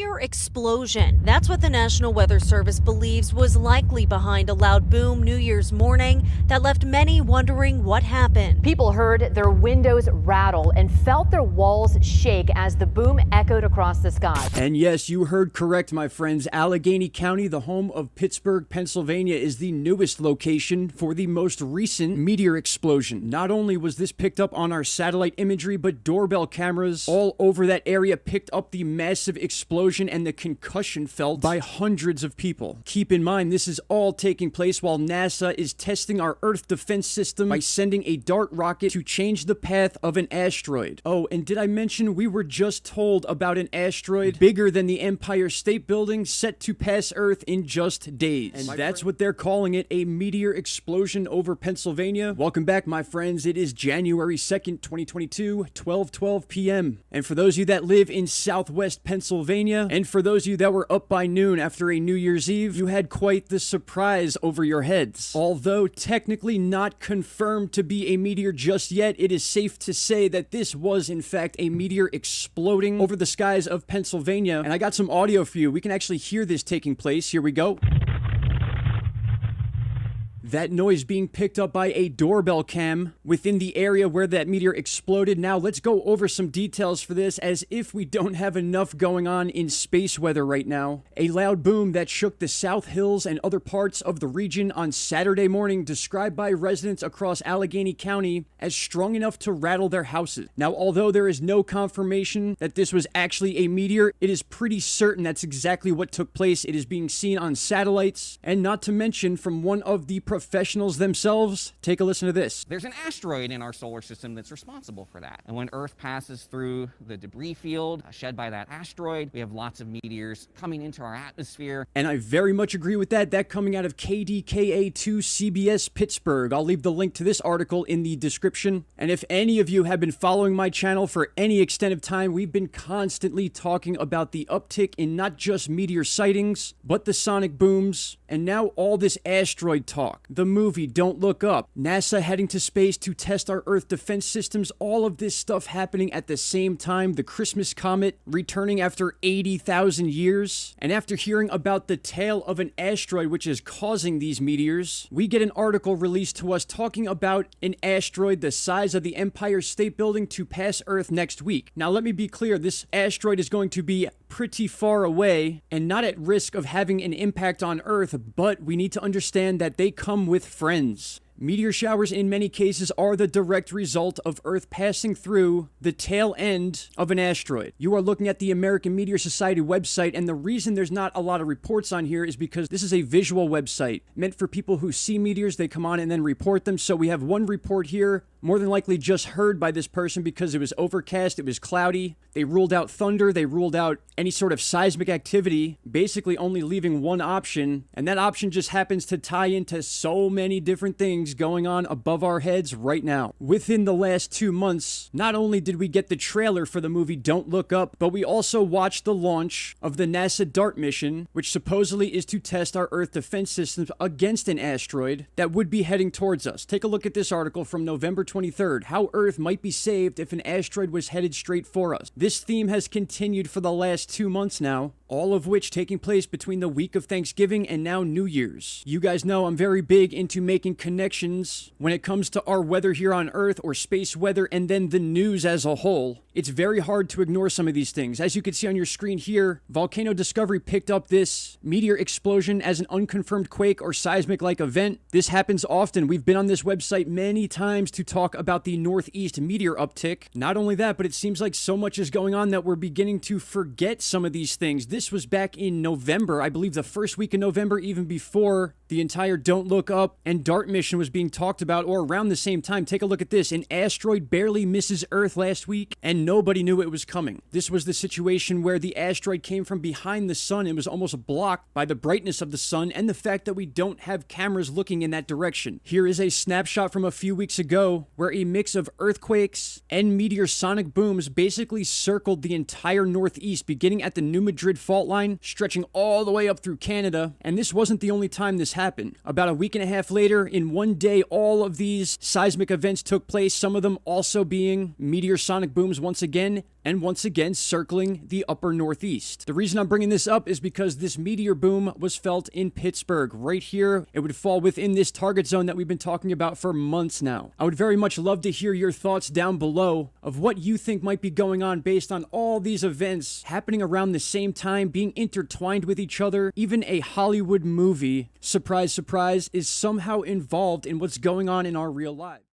meteor explosion. That's what the National Weather Service believes was likely behind a loud boom New Year's morning that left many wondering what happened. People heard their windows rattle and felt their walls shake as the boom echoed across the sky. And yes, you heard correct, my friends. Allegheny County, the home of Pittsburgh, Pennsylvania, is the newest location for the most recent meteor explosion. Not only was this picked up on our satellite imagery, but doorbell cameras all over that area picked up the massive explosion and the concussion felt by hundreds of people. Keep in mind, this is all taking place while NASA is testing our Earth defense system by sending a DART rocket to change the path of an asteroid. Oh, and did I mention we were just told about an asteroid bigger than the Empire State Building set to pass Earth in just days? And that's what they're calling it, a meteor explosion over Pennsylvania. Welcome back, my friends. It is January 2nd, 2022, 12:12 p.m. And for those of you that live in Southwest Pennsylvania, and for those of you that were up by noon after a New Year's Eve, you had quite the surprise over your heads. Although technically not confirmed to be a meteor just yet, it is safe to say that this was in fact a meteor exploding over the skies of Pennsylvania. And I got some audio for you. We can actually hear this taking place. Here we go. That noise being picked up by a doorbell cam within the area where that meteor exploded. Now, let's go over some details for this, as if we don't have enough going on in space weather right now. A loud boom that shook the South Hills and other parts of the region on Saturday morning, described by residents across Allegheny County as strong enough to rattle their houses. Now, although there is no confirmation that this was actually a meteor, it is pretty certain that's exactly what took place. It is being seen on satellites, and not to mention from one of the professionals themselves. Take a listen to this. There's an asteroid in our solar system that's responsible for that. And when Earth passes through the debris field shed by that asteroid, we have lots of meteors coming into our atmosphere. And I very much agree with that. That coming out of KDKA2 CBS Pittsburgh. I'll leave the link to this article in the description. And if any of you have been following my channel for any extent of time, we've been constantly talking about the uptick in not just meteor sightings, but the sonic booms, and now all this asteroid talk. The movie Don't Look Up, NASA heading to space to test our Earth defense systems, all of this stuff happening at the same time, the Christmas comet returning after 80,000 years, and after hearing about the tail of an asteroid which is causing these meteors, we get an article released to us talking about an asteroid the size of the Empire State Building to pass Earth next week. Now let me be clear, this asteroid is going to be pretty far away and not at risk of having an impact on Earth, but we need to understand that they come with friends. Meteor showers in many cases are the direct result of Earth passing through the tail end of an asteroid. You are looking at the American Meteor Society website, and the reason there's not a lot of reports on here is because this is a visual website meant for people who see meteors. They come on and then report them. So we have one report here, more than likely just heard by this person because it was overcast, it was cloudy. They ruled out thunder, they ruled out any sort of seismic activity, basically only leaving one option, and that option just happens to tie into so many different things going on above our heads right now. Within the last 2 months, not only did we get the trailer for the movie Don't Look Up, but we also watched the launch of the NASA DART mission, which supposedly is to test our Earth defense systems against an asteroid that would be heading towards us. Take a look at this article from November 23rd, how Earth might be saved if an asteroid was headed straight for us. This theme has continued for the last 2 months now, all of which taking place between the week of Thanksgiving and now New Year's. You guys know I'm very big into making connections when it comes to our weather here on Earth, or space weather, and then the news as a whole. It's very hard to ignore some of these things. As you can see on your screen here, Volcano Discovery picked up this meteor explosion as an unconfirmed quake or seismic-like event. This happens often. We've been on this website many times to talk about the northeast meteor uptick. Not only that, but it seems like so much is going on that we're beginning to forget some of these things. This was back in November, I believe the first week in November, even before the entire Don't Look Up and DART mission was being talked about, or around the same time. Take a look at this. An asteroid barely misses Earth last week, and nobody knew it was coming. This was the situation where the asteroid came from behind the sun and was almost blocked by the brightness of the sun and the fact that we don't have cameras looking in that direction. Here is a snapshot from a few weeks ago where a mix of earthquakes and meteor sonic booms basically circled the entire northeast, beginning at the New Madrid fault line, stretching all the way up through Canada. And this wasn't the only time this happened. About a week and a half later, in one day, all of these seismic events took place, some of them also being meteor sonic booms once again. and once again circling the upper northeast. The reason I'm bringing this up is because this meteor boom was felt in Pittsburgh, right here. It would fall within this target zone that we've been talking about for months now. I would very much love to hear your thoughts down below of what you think might be going on based on all these events happening around the same time, being intertwined with each other. Even a Hollywood movie, surprise, surprise, is somehow involved in what's going on in our real lives.